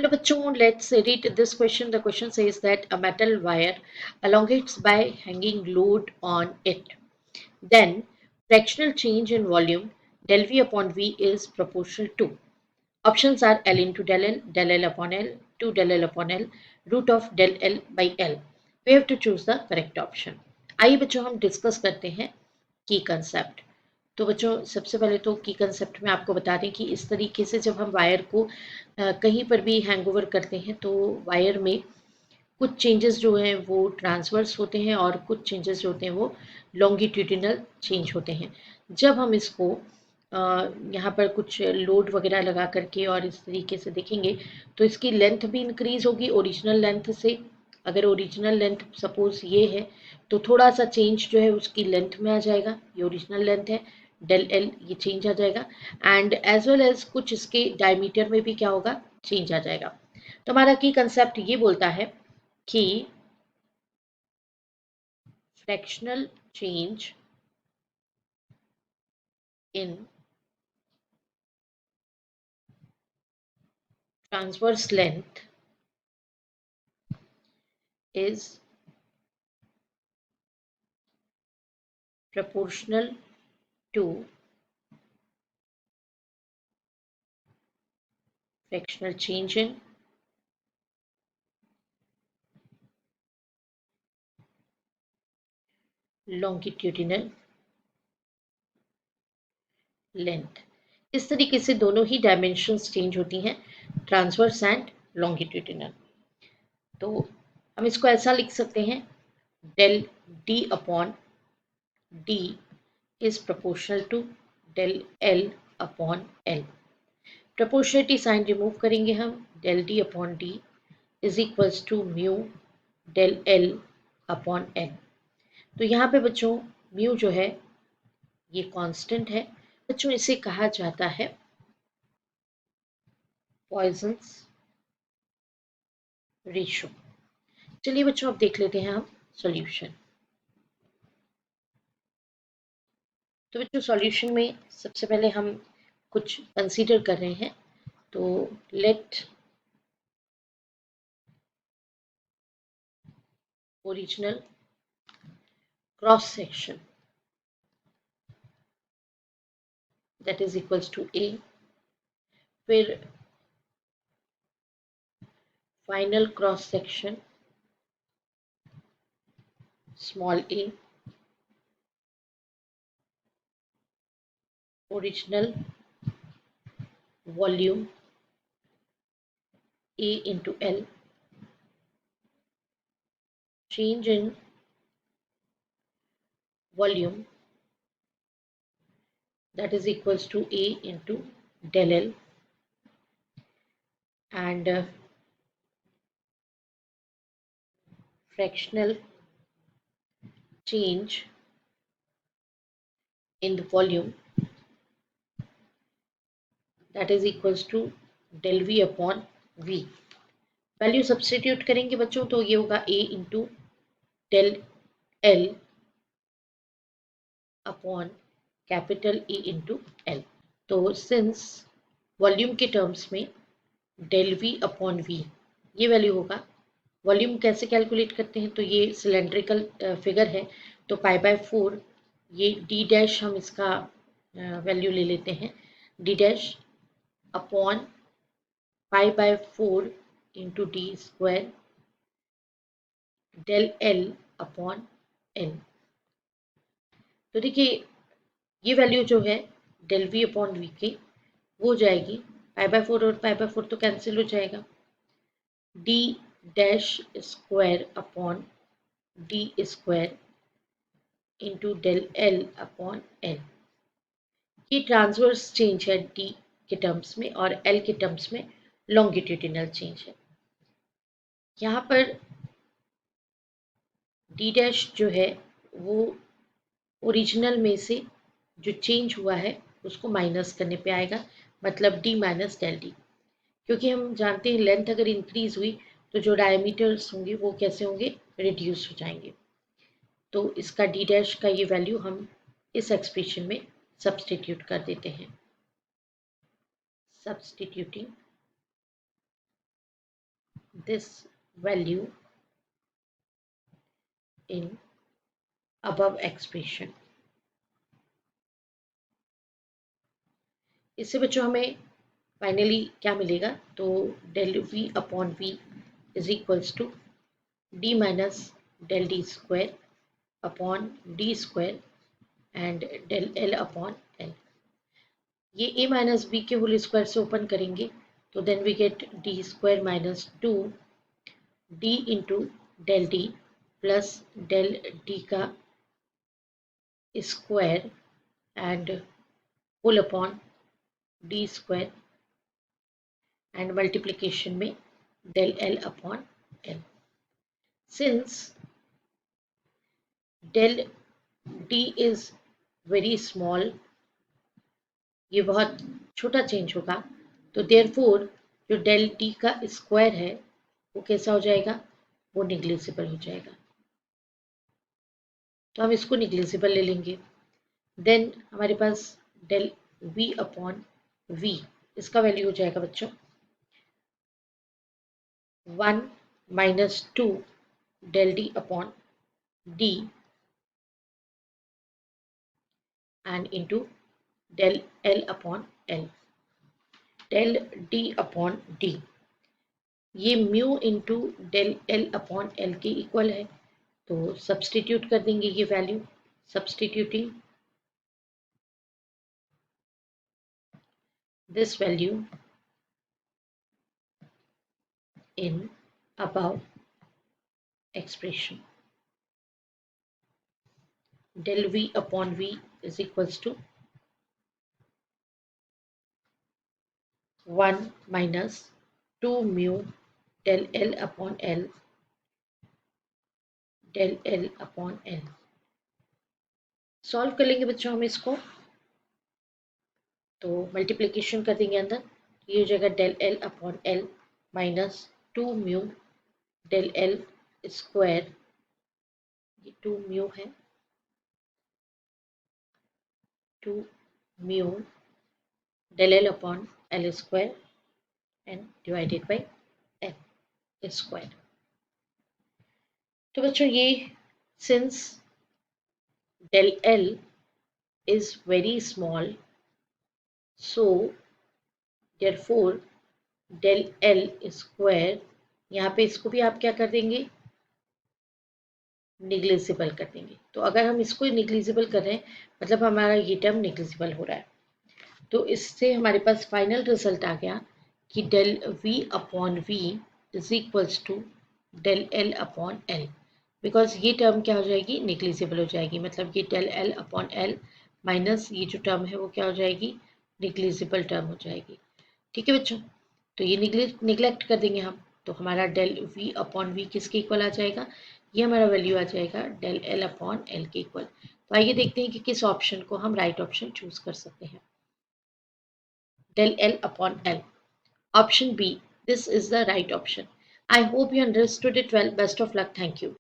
And bachon, let's read this question. The question says that a metal wire elongates by hanging load on it. Then fractional change in volume del V upon V is proportional to. Options are L into del L upon L, 2 del L upon L, root of del L by L. We have to choose the correct option. आइए बच्चों हम discuss करते हैं की concept. तो बच्चों सबसे पहले तो की कंसेप्ट में आपको बता दें कि इस तरीके से जब हम वायर को कहीं पर भी हैंगओवर करते हैं तो वायर में कुछ चेंजेस जो हैं वो ट्रांसवर्स होते हैं और कुछ चेंजेस जो होते हैं वो लॉन्गिट्यूडिनल चेंज होते हैं। जब हम इसको यहाँ पर कुछ लोड वगैरह लगा करके और इस तरीके से देखेंगे तो इसकी लेंथ भी इंक्रीज होगी ओरिजिनल लेंथ से। अगर ओरिजिनल लेंथ सपोज ये है तो थोड़ा सा चेंज जो है उसकी लेंथ में आ जाएगा, ये ओरिजिनल लेंथ है, डेल एल ये चेंज आ जाएगा एंड एज वेल एज कुछ इसके डायमीटर में भी क्या होगा, चेंज आ जाएगा। तो हमारा की कंसेप्ट ये बोलता है कि fractional change in transverse length is proportional to fractional change in longitudinal length. इस तरीके से दोनों ही डायमेंशंस चेंज होती हैं, ट्रांसवर्स एंड लॉन्गिट्यूडिनल। तो हम इसको ऐसा लिख सकते हैं del D upon D is proportional to del L upon L. Proportionality sign remove करेंगे हम, del D upon D is equals to mu del L upon L. तो यहाँ पे बच्चों म्यू जो है ये कांस्टेंट है। बच्चों इसे कहा जाता है पॉइजन्स रेशो। चलिए बच्चों अब देख लेते हैं हम सॉल्यूशन। तो बच्चों सॉल्यूशन में सबसे पहले हम कुछ कंसीडर कर रहे हैं। तो let original cross section that is equals to A, फिर final cross section small a, original volume A into L, change in volume that is equals to A into del L, and fractional change in the volume that is equals to del V upon V। Value substitute करेंगे बच्चों तो ये होगा A into del L upon capital E into L। तो since volume के terms में del V upon V ये value होगा। वॉल्यूम कैसे कैलकुलेट करते हैं, तो ये सिलेंड्रिकल फिगर है तो पाई बाय 4 ये डी डैश हम इसका वैल्यू ले लेते हैं, D dash upon pi by 4 into D square del L upon L. तो देखिए ये वैल्यू जो है डेल वी अपॉन वी के वो हो जाएगी पाई बाय 4 और पाई बाय 4 तो कैंसिल हो जाएगा, D dash square upon D square into del L upon L. ये ट्रांसवर्स चेंज है डी के टर्म्स में और एल के टर्म्स में लॉन्गिट्यूडिनल चेंज है। यहाँ पर डी डैश जो है वो ओरिजिनल में से जो चेंज हुआ है उसको माइनस करने पे आएगा, मतलब डी माइनस डेल डी। क्योंकि हम जानते हैं लेंथ अगर इंक्रीज हुई तो जो डायमीटर्स होंगे वो कैसे होंगे, रिड्यूस हो जाएंगे। तो इसका डी डैश का ये वैल्यू हम इस एक्सप्रेशन में सब्स्टिट्यूट कर देते हैं। Substituting this value in above expression. इससे बच्चों हमें फाइनली क्या मिलेगा, तो del V upon V is equals to D minus del D square upon D square and del L upon L. ये a माइनस बी के होल स्क्वायर से open करेंगे तो then we get D square minus two D into del D plus del D का square and whole upon D square and multiplication में del L upon L. Since del D is very small, ये बहुत छोटा change होगा, तो therefore जो del D का square है वो कैसा हो जाएगा, वो निग्लिजिबल हो जाएगा. तो हम इसको निग्लिजिबल ले लेंगे. देन हमारे पास del V अपॉन V, इसका वैल्यू हो जाएगा बच्चों 1 minus 2 del D upon D and into del L upon L. Del D upon D ये mu into del L upon L के इक्वल है, तो सब्सटीट्यूट कर देंगे ये value. Substituting this value in above expression. Del V upon V is equals to 1 minus 2 mu del L upon L del L upon L. Solve कर लेंगे बच्चों हम इसको, तो मल्टीप्लिकेशन कर देंगे अंदर, ये हो जाएगा del L upon L minus 2 mu del L square, ये 2 म्यू है, 2 mu del L upon L square and divided by L square. तो बच्चों ये since del L is very small, so therefore del L square, यहाँ पे इसको भी आप क्या कर देंगे, निग्लिजिबल कर देंगे. तो अगर हम इसको निग्लिजिबल कर रहे हैं मतलब हमारा ये टर्म निग्लिजिबल हो रहा है, तो इससे हमारे पास फाइनल रिजल्ट आ गया कि del V upon V is equals to del L upon L, because ये टर्म क्या हो जाएगी, निग्लिजिबल हो जाएगी. मतलब ये del L upon L minus ये जो टर्म है वो क्या हो जाएगी, निग्लिजिबल टर्म हो जाएगी. ठीक है बच्चों, तो ये निगलेक्ट कर देंगे हम, तो हमारा डेल वी अपॉन वी किसके इक्वल आ जाएगा, ये हमारा वैल्यू आ जाएगा डेल एल अपॉन एल के इक्वल. तो आइए देखते हैं कि किस ऑप्शन को हम राइट ऑप्शन चूज कर सकते हैं. Del L upon L. Option B. This is the right option. I hope you understood it well. Best of luck. Thank you.